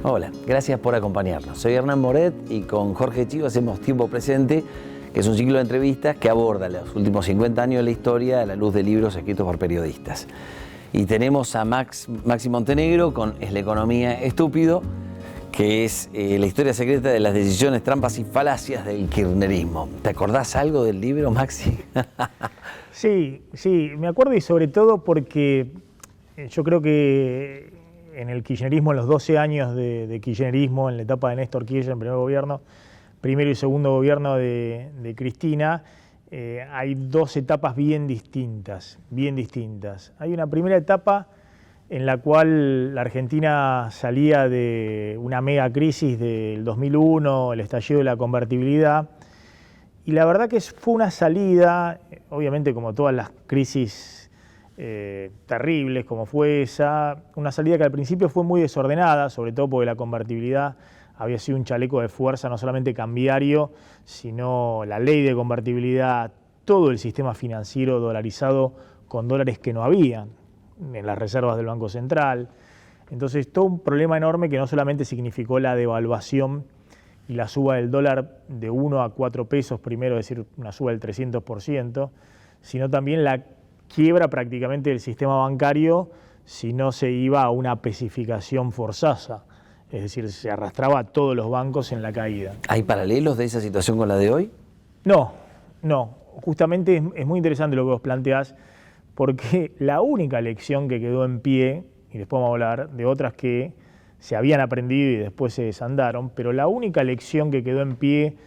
Hola, gracias por acompañarnos. Soy Hernán Moret y con Jorge Chivo hacemos Tiempo Presente, que es un ciclo de entrevistas que aborda los últimos 50 años de la historia a la luz de libros escritos por periodistas. Y tenemos a Maxi Montenegro con Es la economía estúpido, que es la historia secreta de las decisiones, trampas y falacias del kirchnerismo. ¿Te acordás algo del libro, Maxi? Sí, me acuerdo, y sobre todo porque yo creo que en el kirchnerismo, en los 12 años de kirchnerismo, en la etapa de Néstor Kirchner, en primer gobierno, primero y segundo gobierno de Cristina, hay dos etapas bien distintas. Hay una primera etapa en la cual la Argentina salía de una mega crisis del 2001, el estallido de la convertibilidad, y la verdad que fue una salida, obviamente como todas las crisis terribles como fue esa, una salida que al principio fue muy desordenada, sobre todo porque la convertibilidad había sido un chaleco de fuerza, no solamente cambiario, sino la ley de convertibilidad, todo el sistema financiero dolarizado con dólares que no habían en las reservas del Banco Central. Entonces, todo un problema enorme que no solamente significó la devaluación y la suba del dólar de 1 a 4 pesos primero, es decir, una suba del 300%, sino también la quiebra prácticamente del sistema bancario si no se iba a una pesificación forzosa. Es decir, se arrastraba a todos los bancos en la caída. ¿Hay paralelos de esa situación con la de hoy? No. Justamente es muy interesante lo que vos planteás, porque la única lección que quedó en pie, y después vamos a hablar de otras que se habían aprendido y después se desandaron, pero la única lección que quedó en pie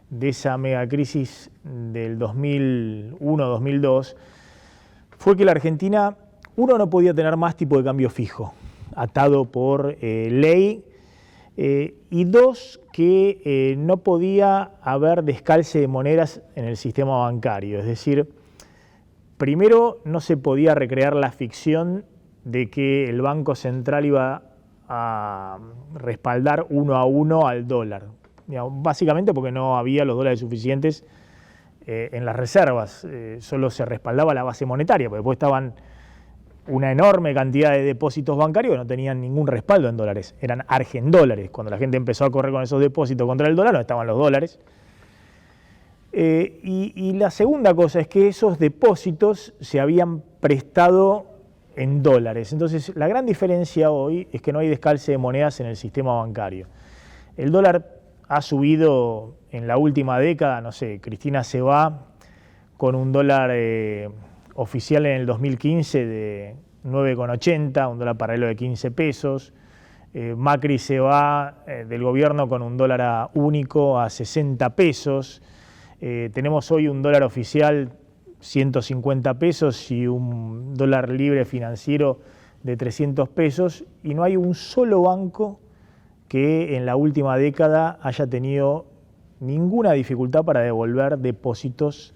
de esa megacrisis del 2001-2002 fue que la Argentina, uno, no podía tener más tipo de cambio fijo, atado por ley, y dos, que no podía haber descalce de monedas en el sistema bancario. Es decir, primero, no se podía recrear la ficción de que el Banco Central iba a respaldar 1 a 1 al dólar. Básicamente porque no había los dólares suficientes en las reservas. Solo se respaldaba la base monetaria, porque después estaban una enorme cantidad de depósitos bancarios que no tenían ningún respaldo en dólares, eran argendólares. Cuando la gente empezó a correr con esos depósitos contra el dólar, no estaban los dólares. Y la segunda cosa es que esos depósitos se habían prestado en dólares. Entonces, la gran diferencia hoy es que no hay descalce de monedas en el sistema bancario. El dólar ha subido en la última década, no sé, Cristina se va con un dólar oficial en el 2015 de 9,80, un dólar paralelo de 15 pesos. Macri se va del gobierno con un dólar único a 60 pesos. Tenemos hoy un dólar oficial 150 pesos y un dólar libre financiero de 300 pesos, y no hay un solo banco que en la última década haya tenido ninguna dificultad para devolver depósitos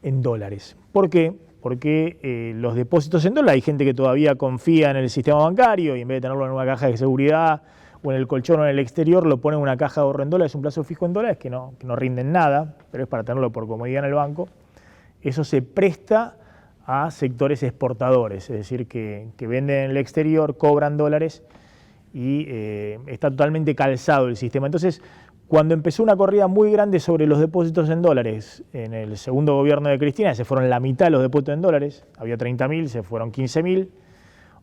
en dólares. ¿Por qué? Porque los depósitos en dólares, hay gente que todavía confía en el sistema bancario y en vez de tenerlo en una caja de seguridad o en el colchón o en el exterior, lo pone en una caja de ahorro en dólares, un plazo fijo en dólares que no rinden nada, pero es para tenerlo por comodidad en el banco. Eso se presta a sectores exportadores, es decir, que venden en el exterior, cobran dólares y está totalmente calzado el sistema. Entonces, cuando empezó una corrida muy grande sobre los depósitos en dólares en el segundo gobierno de Cristina, se fueron la mitad de los depósitos en dólares, había 30.000, se fueron 15.000,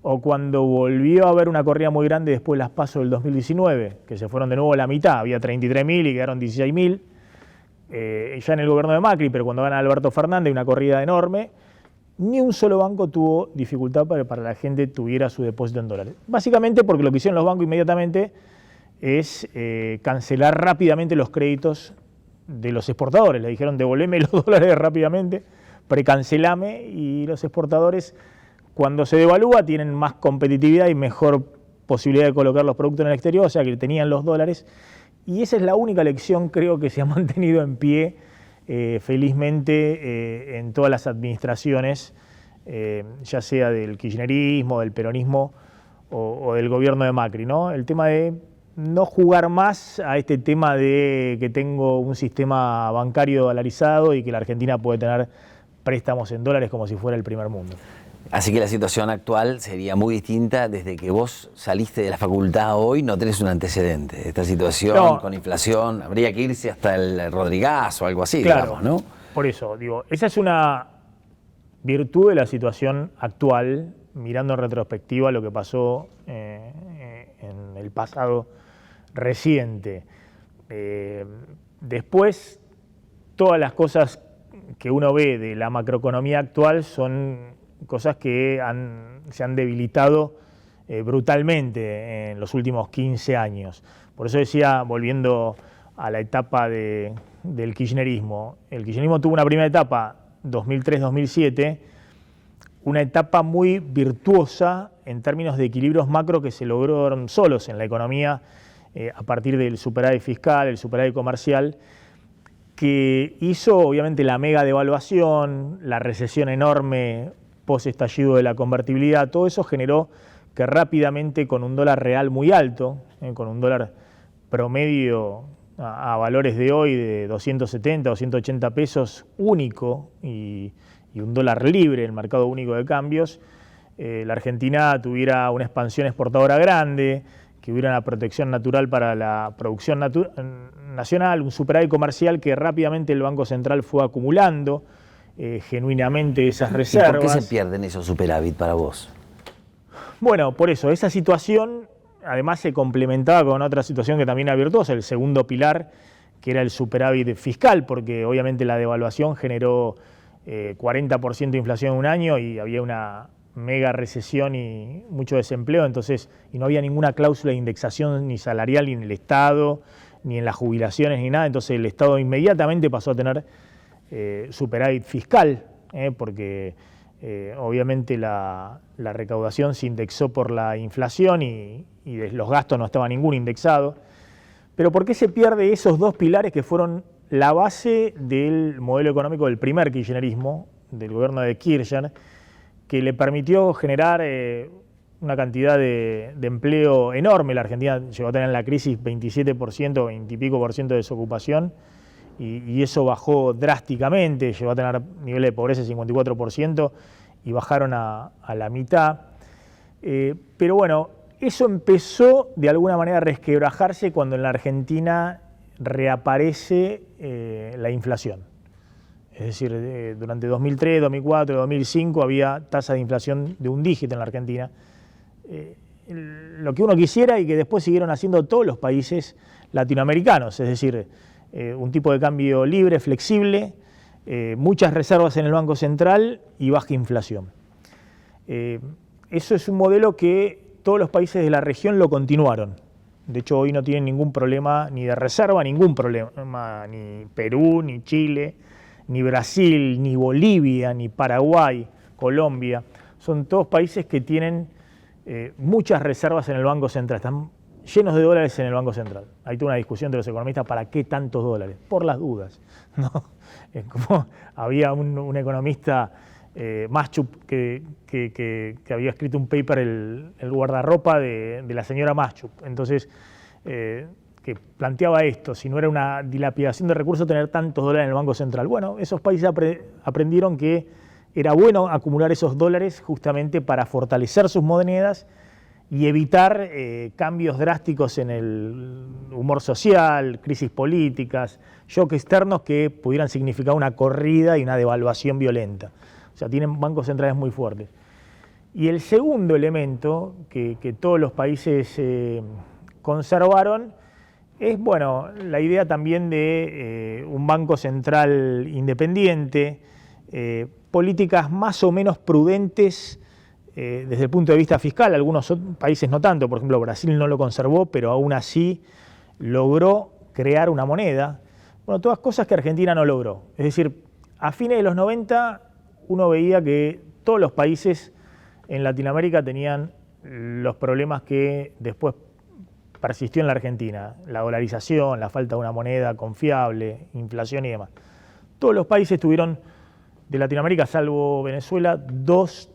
o cuando volvió a haber una corrida muy grande después de las PASO del 2019, que se fueron de nuevo la mitad, había 33.000 y quedaron 16.000, ya en el gobierno de Macri, pero cuando gana Alberto Fernández, una corrida enorme, ni un solo banco tuvo dificultad para que la gente tuviera su depósito en dólares. Básicamente porque lo que hicieron los bancos inmediatamente es cancelar rápidamente los créditos de los exportadores. Le dijeron, devolveme los dólares rápidamente, precancelame, y los exportadores, cuando se devalúa, tienen más competitividad y mejor posibilidad de colocar los productos en el exterior, o sea que tenían los dólares. Y esa es la única lección, creo, que se ha mantenido en pie, felizmente, en todas las administraciones, ya sea del kirchnerismo, del peronismo o del gobierno de Macri, ¿no? El tema de no jugar más a este tema de que tengo un sistema bancario dolarizado y que la Argentina puede tener préstamos en dólares como si fuera el primer mundo. Así que la situación actual sería muy distinta desde que vos saliste de la facultad hoy, no tenés un antecedente. Esta situación con inflación, habría que irse hasta el Rodrigás o algo así, claro, digamos, ¿no? Por eso, digo, esa es una virtud de la situación actual, mirando en retrospectiva lo que pasó en el pasado reciente. Después, todas las cosas que uno ve de la macroeconomía actual son cosas que se han debilitado brutalmente en los últimos 15 años. Por eso decía, volviendo a la etapa del kirchnerismo, el kirchnerismo tuvo una primera etapa, 2003-2007, una etapa muy virtuosa en términos de equilibrios macro que se lograron solos en la economía a partir del superávit fiscal, el superávit comercial, que hizo obviamente la mega devaluación, la recesión enorme post-estallido de la convertibilidad. Todo eso generó que rápidamente, con un dólar real muy alto, con un dólar promedio a valores de hoy de 270, 280 pesos único y un dólar libre, el mercado único de cambios, la Argentina tuviera una expansión exportadora grande, que hubiera una protección natural para la producción nacional, un superávit comercial que rápidamente el Banco Central fue acumulando genuinamente esas reservas. ¿Y por qué se pierden esos superávit para vos? Bueno, por eso, esa situación además se complementaba con otra situación que también era virtuosa, el segundo pilar, que era el superávit fiscal, porque obviamente la devaluación generó 40% de inflación en un año y había una mega recesión y mucho desempleo, entonces, y no había ninguna cláusula de indexación ni salarial ni en el Estado, ni en las jubilaciones, ni nada, entonces el Estado inmediatamente pasó a tener superávit fiscal, porque obviamente la recaudación se indexó por la inflación y de los gastos no estaba ninguno indexado. Pero ¿por qué se pierde esos dos pilares que fueron la base del modelo económico del primer kirchnerismo, del gobierno de Kirchner, que le permitió generar una cantidad de empleo enorme? La Argentina llegó a tener en la crisis 27%, 20 y pico por ciento de desocupación, y eso bajó drásticamente, llegó a tener niveles de pobreza de 54% y bajaron a la mitad. Pero bueno, eso empezó de alguna manera a resquebrajarse cuando en la Argentina reaparece la inflación. Es decir, durante 2003, 2004, 2005 había tasa de inflación de un dígito en la Argentina. Lo que uno quisiera y que después siguieron haciendo todos los países latinoamericanos, es decir, un tipo de cambio libre, flexible, muchas reservas en el Banco Central y baja inflación. Eso es un modelo que todos los países de la región lo continuaron. De hecho, hoy no tienen ningún problema ni de reserva, ningún problema, ni Perú, ni Chile, ni Brasil, ni Bolivia, ni Paraguay, Colombia. Son todos países que tienen muchas reservas en el Banco Central. Están llenos de dólares en el Banco Central. Hay toda una discusión de los economistas, ¿para qué tantos dólares? Por las dudas, ¿no? Como había un economista, Maschub, que había escrito un paper, el guardarropa de la señora Maschub. Entonces, que planteaba esto, si no era una dilapidación de recursos tener tantos dólares en el Banco Central. Bueno, esos países aprendieron que era bueno acumular esos dólares justamente para fortalecer sus monedas y evitar cambios drásticos en el humor social, crisis políticas, shocks externos que pudieran significar una corrida y una devaluación violenta. O sea, tienen bancos centrales muy fuertes. Y el segundo elemento que todos los países conservaron es, bueno, la idea también de un banco central independiente, políticas más o menos prudentes desde el punto de vista fiscal. Algunos países no tanto, por ejemplo Brasil no lo conservó, pero aún así logró crear una moneda. Bueno, todas cosas que Argentina no logró. Es decir, a fines de los 90 uno veía que todos los países en Latinoamérica tenían los problemas que después persistió en la Argentina: la dolarización, la falta de una moneda confiable, inflación y demás. Todos los países tuvieron, de Latinoamérica, salvo Venezuela, dos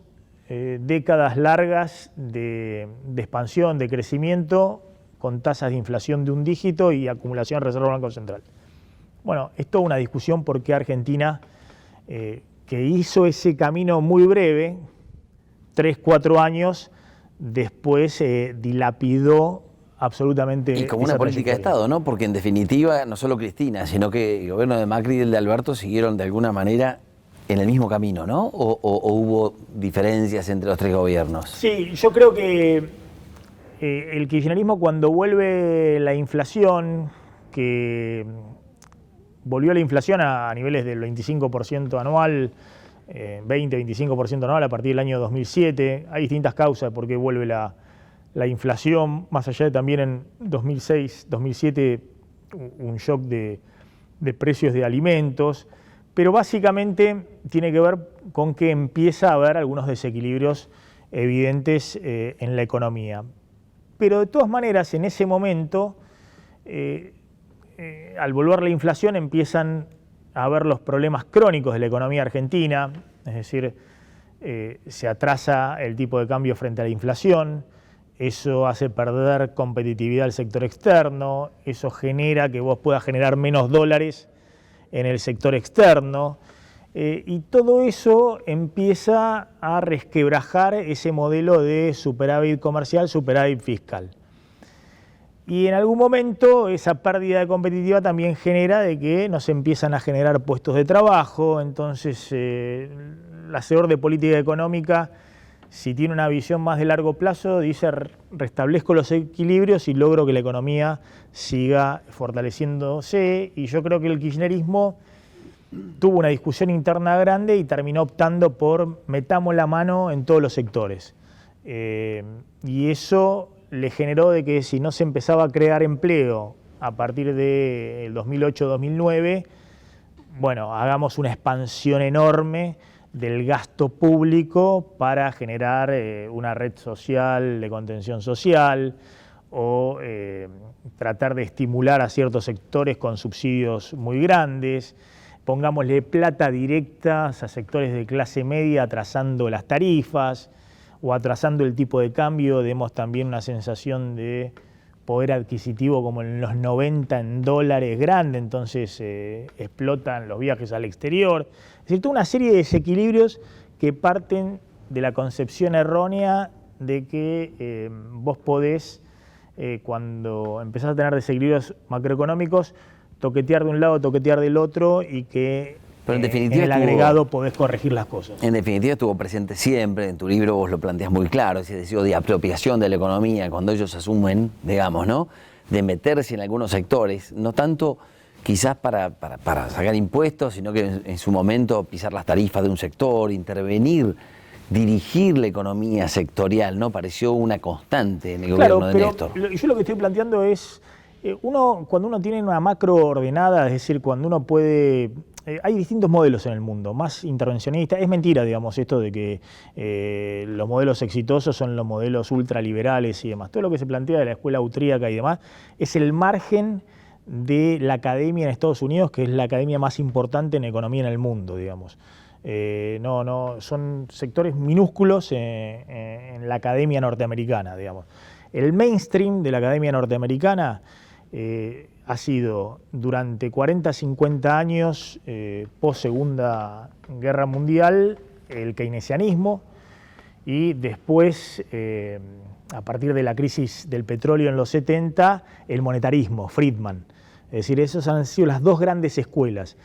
décadas largas de expansión, de crecimiento, con tasas de inflación de un dígito y acumulación de reserva del Banco Central. Bueno, es toda una discusión por qué Argentina, que hizo ese camino muy breve, 3, 4 años después dilapidó absolutamente. Y como una política de Estado, ¿no? Porque en definitiva, no solo Cristina, sino que el gobierno de Macri y el de Alberto siguieron de alguna manera en el mismo camino, ¿no? ¿O hubo diferencias entre los tres gobiernos? Sí, yo creo que el kirchnerismo, cuando vuelve la inflación, que volvió la inflación a niveles del 25% anual, 20-25% anual a partir del año 2007, hay distintas causas por qué vuelve la inflación, más allá de también en 2006, 2007, un shock de precios de alimentos, pero básicamente tiene que ver con que empieza a haber algunos desequilibrios evidentes en la economía. Pero de todas maneras, en ese momento, al volver la inflación, empiezan a haber los problemas crónicos de la economía argentina, es decir, se atrasa el tipo de cambio frente a la inflación. Eso hace perder competitividad al sector externo, eso genera que vos puedas generar menos dólares en el sector externo, y todo eso empieza a resquebrajar ese modelo de superávit comercial, superávit fiscal. Y en algún momento esa pérdida de competitividad también genera de que no se empiezan a generar puestos de trabajo, entonces el hacedor de política económica, si tiene una visión más de largo plazo, dice restablezco los equilibrios y logro que la economía siga fortaleciéndose. Y yo creo que el kirchnerismo tuvo una discusión interna grande y terminó optando por metamos la mano en todos los sectores. Y eso le generó de que si no se empezaba a crear empleo a partir del 2008-2009, bueno, hagamos una expansión enorme del gasto público para generar una red social de contención social o tratar de estimular a ciertos sectores con subsidios muy grandes. Pongámosle plata directa a sectores de clase media atrasando las tarifas o atrasando el tipo de cambio. Demos también una sensación de poder adquisitivo como en los 90 en dólares grande, entonces explotan los viajes al exterior. Es decir, toda una serie de desequilibrios que parten de la concepción errónea de que vos podés, cuando empezás a tener desequilibrios macroeconómicos, toquetear de un lado, toquetear del otro y que pero en definitiva en el agregado podés corregir las cosas. En definitiva estuvo presente siempre, en tu libro vos lo planteas muy claro, ese deseo de apropiación de la economía cuando ellos asumen, digamos, ¿no?, de meterse en algunos sectores, no tanto quizás para sacar impuestos, sino que en su momento pisar las tarifas de un sector, intervenir, dirigir la economía sectorial, ¿no? Pareció una constante en el gobierno de Néstor. Yo lo que estoy planteando es, cuando uno tiene una macro ordenada, es decir, cuando uno puede... hay distintos modelos en el mundo, más intervencionistas. Es mentira, digamos, esto de que los modelos exitosos son los modelos ultraliberales y demás. Todo lo que se plantea de la escuela austríaca y demás es el margen de la academia en Estados Unidos, que es la academia más importante en economía en el mundo, digamos. Son sectores minúsculos en la academia norteamericana, digamos. El mainstream de la academia norteamericana ha sido durante 40, 50 años, post Segunda Guerra Mundial, el keynesianismo, y después, a partir de la crisis del petróleo en los 70, el monetarismo, Friedman. Es decir, esas han sido las dos grandes escuelas.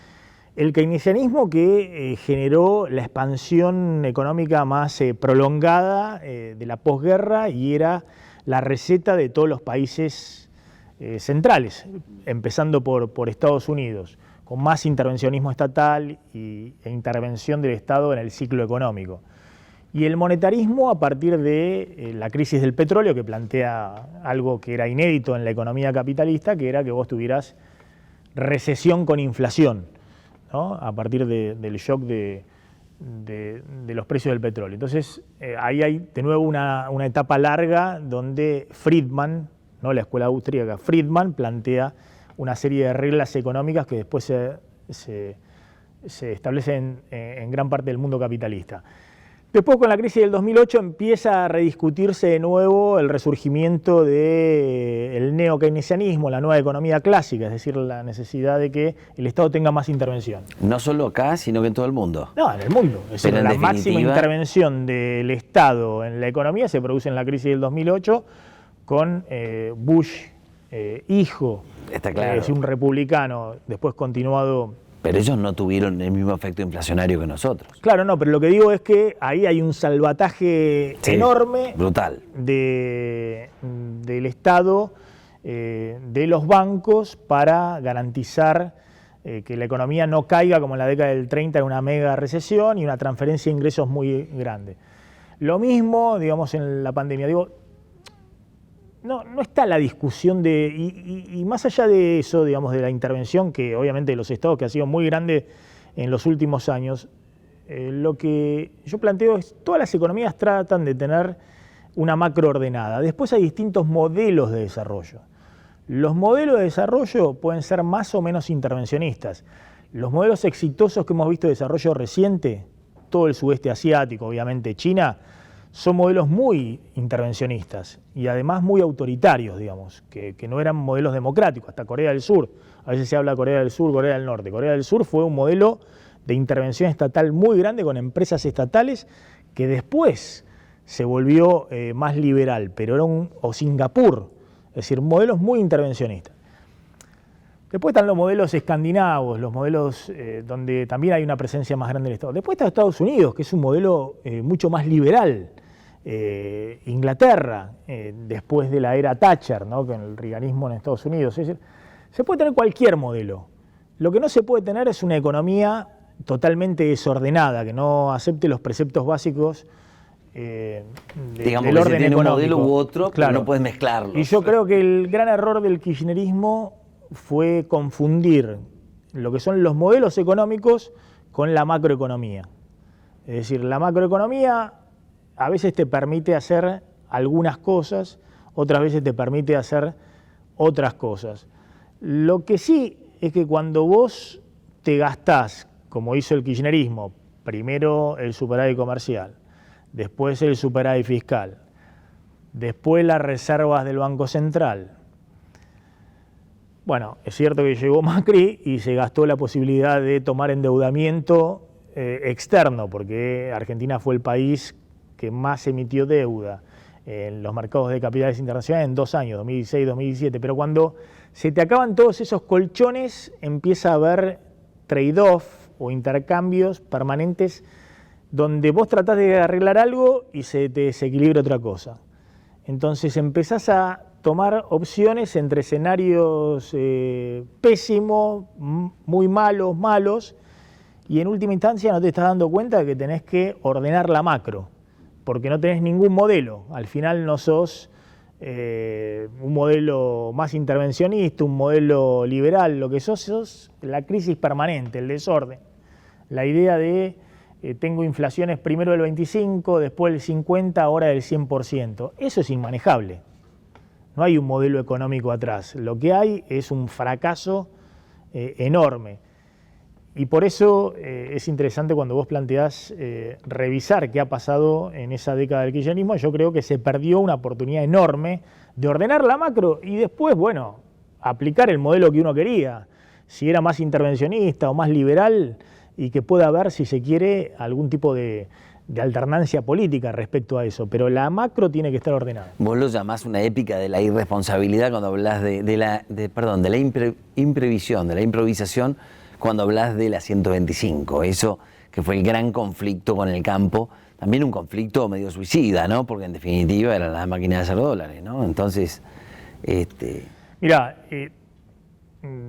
El keynesianismo que generó la expansión económica más prolongada de la posguerra y era la receta de todos los países centrales, empezando por Estados Unidos, con más intervencionismo estatal e intervención del Estado en el ciclo económico. Y el monetarismo a partir de la crisis del petróleo, que plantea algo que era inédito en la economía capitalista, que era que vos tuvieras recesión con inflación, ¿no?, a partir del shock de los precios del petróleo. Entonces, ahí hay de nuevo una etapa larga donde Friedman, ¿no?, la escuela austríaca, Friedman plantea una serie de reglas económicas que después se establecen en gran parte del mundo capitalista. Después, con la crisis del 2008, empieza a rediscutirse de nuevo el resurgimiento del neokeynesianismo, la nueva economía clásica, es decir, la necesidad de que el Estado tenga más intervención. No solo acá, sino que en todo el mundo. No, en el mundo. Es decir, la máxima intervención del Estado en la economía se produce en la crisis del 2008 con Bush, hijo, está claro. Es un republicano, después continuado. Pero ellos no tuvieron el mismo efecto inflacionario que nosotros. Claro, no, pero lo que digo es que ahí hay un salvataje enorme, brutal, del Estado, de los bancos, para garantizar que la economía no caiga como en la década del 30 en una mega recesión y una transferencia de ingresos muy grande. Lo mismo, digamos, en la pandemia. No está la discusión y más allá de eso, digamos, de la intervención que obviamente de los estados, que ha sido muy grande en los últimos años, lo que yo planteo es todas las economías tratan de tener una macro ordenada. Después hay distintos modelos de desarrollo. Los modelos de desarrollo pueden ser más o menos intervencionistas. Los modelos exitosos que hemos visto de desarrollo reciente, todo el sudeste asiático, obviamente China, son modelos muy intervencionistas y además muy autoritarios, digamos, que no eran modelos democráticos, hasta Corea del Sur. A veces se habla de Corea del Sur, Corea del Norte. Corea del Sur fue un modelo de intervención estatal muy grande con empresas estatales que después se volvió más liberal, pero era o Singapur, es decir, modelos muy intervencionistas. Después están los modelos escandinavos, los modelos donde también hay una presencia más grande del Estado. Después está Estados Unidos, que es un modelo mucho más liberal. Inglaterra, después de la era Thatcher, ¿no? Con el reaganismo en Estados Unidos. Es decir, se puede tener cualquier modelo. Lo que no se puede tener es una economía totalmente desordenada, que no acepte los preceptos básicos digamos del que orden si tiene económico. Un modelo u otro, claro. No puedes mezclarlos. Y yo creo que el gran error del kirchnerismo fue confundir lo que son los modelos económicos con la macroeconomía. Es decir, la macroeconomía a veces te permite hacer algunas cosas, otras veces te permite hacer otras cosas. Lo que sí es que cuando vos te gastás, como hizo el kirchnerismo, primero el superávit comercial, después el superávit fiscal, después las reservas del Banco Central. Bueno, es cierto que llegó Macri y se gastó la posibilidad de tomar endeudamiento externo, porque Argentina fue el país que más emitió deuda en los mercados de capitales internacionales en 2 años, 2016 y 2017. Pero cuando se te acaban todos esos colchones, empieza a haber trade-off o intercambios permanentes donde vos tratás de arreglar algo y se te desequilibra otra cosa. Entonces empezás a tomar opciones entre escenarios pésimos, muy malos, y en última instancia no te estás dando cuenta de que tenés que ordenar la macro, porque no tenés ningún modelo. Al final no sos un modelo más intervencionista, un modelo liberal, lo que sos la crisis permanente, el desorden. La idea de tengo inflaciones primero del 25, después del 50, ahora del 100%. Eso es inmanejable. No hay un modelo económico atrás. Lo que hay es un fracaso enorme. Y por eso es interesante cuando vos planteás revisar qué ha pasado en esa década del kirchnerismo. Yo creo que se perdió una oportunidad enorme de ordenar la macro y después, bueno, aplicar el modelo que uno quería. Si era más intervencionista o más liberal, y que pueda haber, si se quiere, algún tipo de alternancia política respecto a eso. Pero la macro tiene que estar ordenada. Vos lo llamás una épica de la irresponsabilidad cuando hablas de la imprevisión, de la improvisación, cuando hablas de la 125, eso que fue el gran conflicto con el campo, también un conflicto medio suicida, ¿no? Porque en definitiva eran las máquinas de hacer dólares, ¿no? Entonces, Mirá,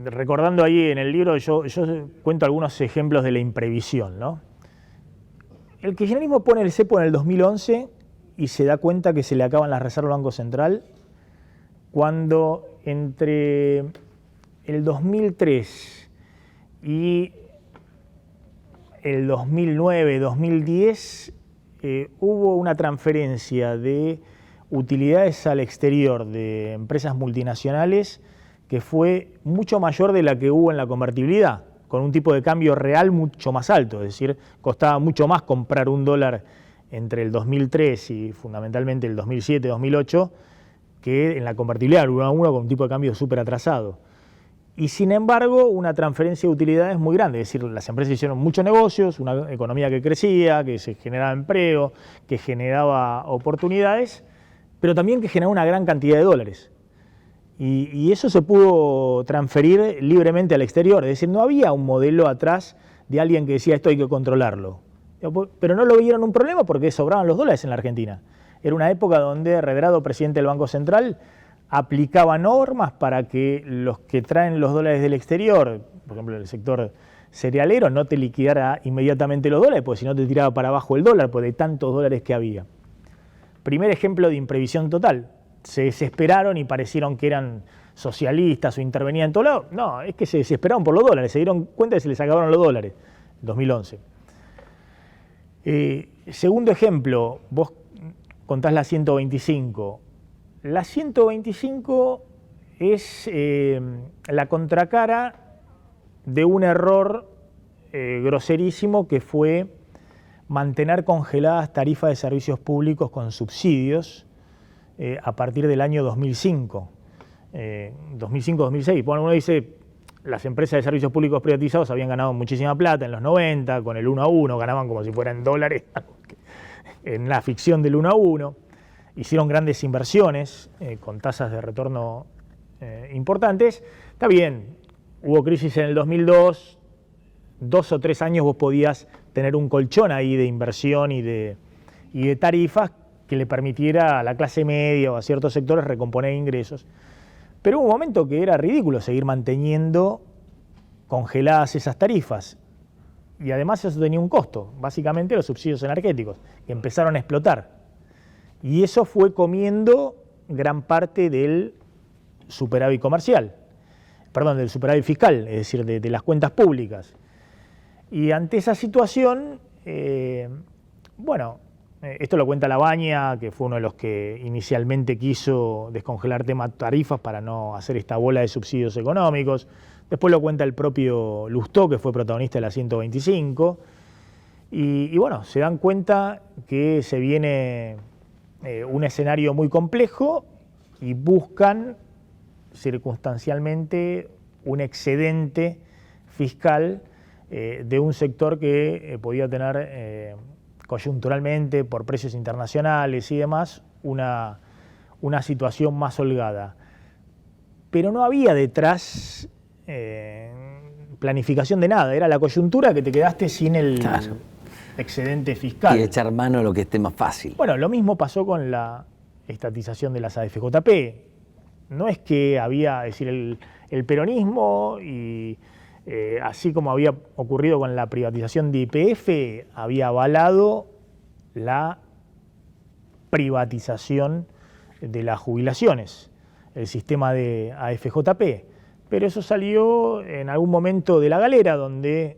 recordando ahí en el libro, yo cuento algunos ejemplos de la imprevisión, ¿no? El kirchnerismo pone el cepo en el 2011 y se da cuenta que se le acaban las reservas del Banco Central cuando entre el 2003 y el 2009-2010 hubo una transferencia de utilidades al exterior de empresas multinacionales que fue mucho mayor de la que hubo en la convertibilidad, con un tipo de cambio real mucho más alto, es decir, costaba mucho más comprar $1 entre el 2003 y fundamentalmente el 2007-2008 que en la convertibilidad del 1 a 1 con un tipo de cambio súper atrasado. Y sin embargo, una transferencia de utilidades muy grande, es decir, las empresas hicieron muchos negocios, una economía que crecía, que se generaba empleo, que generaba oportunidades, pero también que generaba una gran cantidad de dólares. Y eso se pudo transferir libremente al exterior, es decir, no había un modelo atrás de alguien que decía esto hay que controlarlo. Pero no lo vieron un problema porque sobraban los dólares en la Argentina. Era una época donde Redrado, presidente del Banco Central, aplicaba normas para que los que traen los dólares del exterior, por ejemplo el sector cerealero, no te liquidara inmediatamente los dólares, porque si no te tiraba para abajo el dólar, por de tantos dólares que había. Primer ejemplo de imprevisión total. Se desesperaron y parecieron que eran socialistas o intervenían en todo lado. No, es que se desesperaron por los dólares, se dieron cuenta de que se les acabaron los dólares en 2011. Segundo ejemplo, vos contás la 125. La 125 es la contracara de un error groserísimo que fue mantener congeladas tarifas de servicios públicos con subsidios a partir del año 2005. 2005-2006. Bueno, uno dice, las empresas de servicios públicos privatizados habían ganado muchísima plata en los 90, con el 1 a 1, ganaban como si fueran dólares en la ficción del 1 a 1. Hicieron grandes inversiones con tasas de retorno importantes. Está bien, hubo crisis en el 2002, 2 o 3 años vos podías tener un colchón ahí de inversión y de tarifas que le permitiera a la clase media o a ciertos sectores recomponer ingresos. Pero hubo un momento que era ridículo seguir manteniendo congeladas esas tarifas. Y además eso tenía un costo, básicamente los subsidios energéticos, que empezaron a explotar. Y eso fue comiendo gran parte del superávit comercial, perdón, del superávit fiscal, es decir, de las cuentas públicas. Y ante esa situación, esto lo cuenta Labaña, que fue uno de los que inicialmente quiso descongelar temas tarifas para no hacer esta bola de subsidios económicos. Después lo cuenta el propio Lustó, que fue protagonista de la 125. Y bueno, se dan cuenta que se viene un escenario muy complejo y buscan circunstancialmente un excedente fiscal de un sector que podía tener coyunturalmente, por precios internacionales y demás, una situación más holgada. Pero no había detrás planificación de nada, era la coyuntura que te quedaste sin el excedente fiscal. Y echar mano a lo que esté más fácil. Bueno, lo mismo pasó con la estatización de las AFJP. No es que había, es decir, el peronismo y así como había ocurrido con la privatización de YPF, había avalado la privatización de las jubilaciones, el sistema de AFJP. Pero eso salió en algún momento de la galera, donde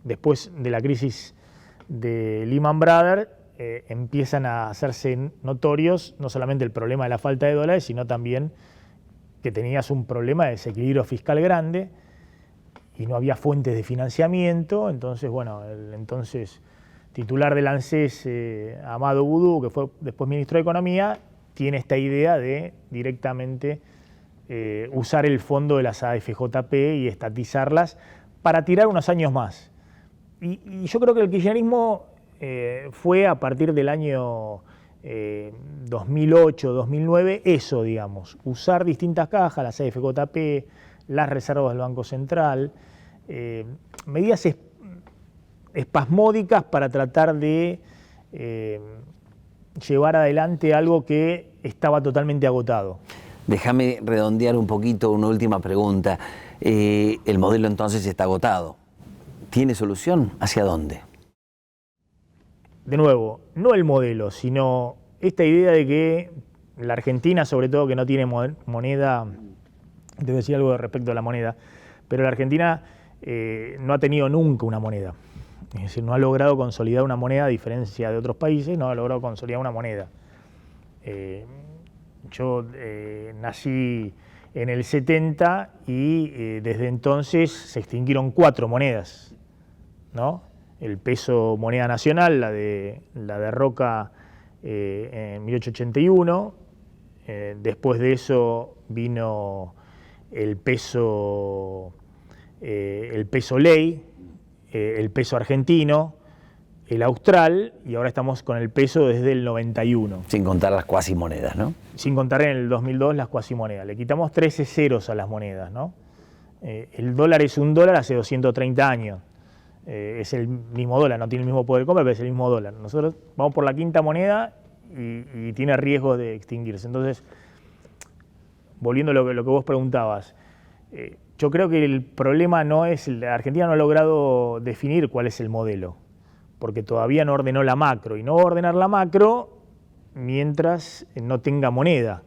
después de la crisis de Lehman Brothers empiezan a hacerse notorios no solamente el problema de la falta de dólares, sino también que tenías un problema de desequilibrio fiscal grande y no había fuentes de financiamiento. Entonces, bueno, el entonces titular del ANSES, Amado Boudou, que fue después ministro de Economía, tiene esta idea de directamente usar el fondo de las AFJP y estatizarlas para tirar unos años más. Y yo creo que el kirchnerismo fue a partir del año 2008, 2009, eso, digamos, usar distintas cajas, las AFJP, las reservas del Banco Central, medidas espasmódicas para tratar de llevar adelante algo que estaba totalmente agotado. Déjame redondear un poquito una última pregunta. El modelo entonces está agotado. ¿Tiene solución? ¿Hacia dónde? De nuevo, no el modelo, sino esta idea de que la Argentina, sobre todo que no tiene moneda, debo decir algo respecto a la moneda, pero la Argentina no ha tenido nunca una moneda. Es decir, no ha logrado consolidar una moneda, a diferencia de otros países, no ha logrado consolidar una moneda. Yo nací en el 70 y desde entonces se extinguieron 4 monedas, ¿no? el peso moneda nacional, la de Roca en 1881. Después de eso vino el peso ley, el peso argentino, el austral, y ahora estamos con el peso desde el 91. Sin contar las cuasimonedas, ¿no? Sin contar en el 2002 las cuasimonedas. Le quitamos 13 ceros a las monedas, ¿no? El dólar es un dólar hace 230 años. Es el mismo dólar, no tiene el mismo poder de compra, pero es el mismo dólar. Nosotros vamos por la quinta moneda y tiene riesgo de extinguirse. Entonces, volviendo a lo que vos preguntabas, yo creo que el problema no es, la Argentina no ha logrado definir cuál es el modelo, porque todavía no ordenó la macro, y no va a ordenar la macro mientras no tenga moneda.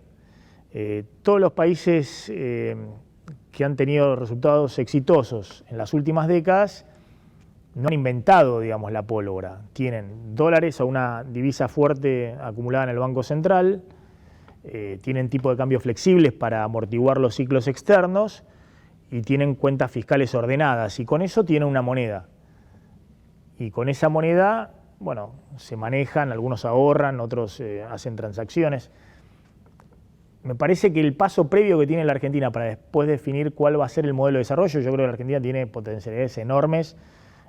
Todos los países que han tenido resultados exitosos en las últimas décadas no han inventado, digamos, la pólvora. Tienen dólares o una divisa fuerte acumulada en el Banco Central, tienen tipos de cambio flexibles para amortiguar los ciclos externos y tienen cuentas fiscales ordenadas, y con eso tienen una moneda. Y con esa moneda, bueno, se manejan, algunos ahorran, otros hacen transacciones. Me parece que el paso previo que tiene la Argentina para después definir cuál va a ser el modelo de desarrollo, yo creo que la Argentina tiene potencialidades enormes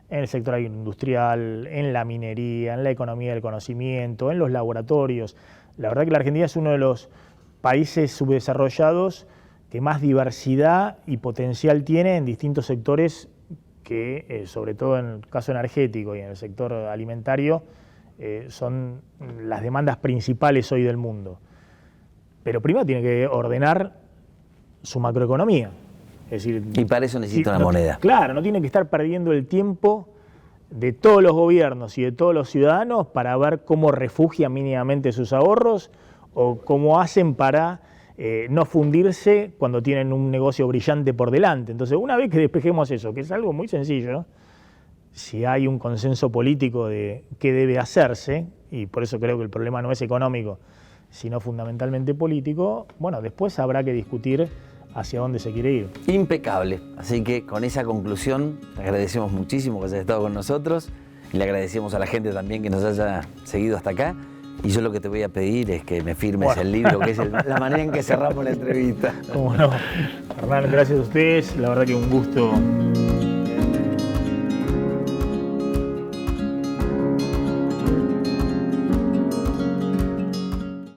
en el sector agroindustrial, en la minería, en la economía del conocimiento, en los laboratorios. La verdad que la Argentina es uno de los países subdesarrollados que más diversidad y potencial tiene en distintos sectores que, sobre todo en el caso energético y en el sector alimentario, son las demandas principales hoy del mundo. Pero primero tiene que ordenar su macroeconomía. Es decir, y para eso necesita una moneda. Claro, no tiene que estar perdiendo el tiempo de todos los gobiernos y de todos los ciudadanos para ver cómo refugian mínimamente sus ahorros o cómo hacen para no fundirse cuando tienen un negocio brillante por delante. Entonces, una vez que despejemos eso, que es algo muy sencillo, si hay un consenso político de qué debe hacerse, y por eso creo que el problema no es económico, sino fundamentalmente político, bueno, después habrá que discutir hacia dónde se quiere ir. Impecable. Así que con esa conclusión, te agradecemos muchísimo que hayas estado con nosotros y le agradecemos a la gente también que nos haya seguido hasta acá. Y yo lo que te voy a pedir es que me firmes el libro, que es la manera en que cerramos la entrevista. Cómo no. Hernán, gracias a ustedes. La verdad que un gusto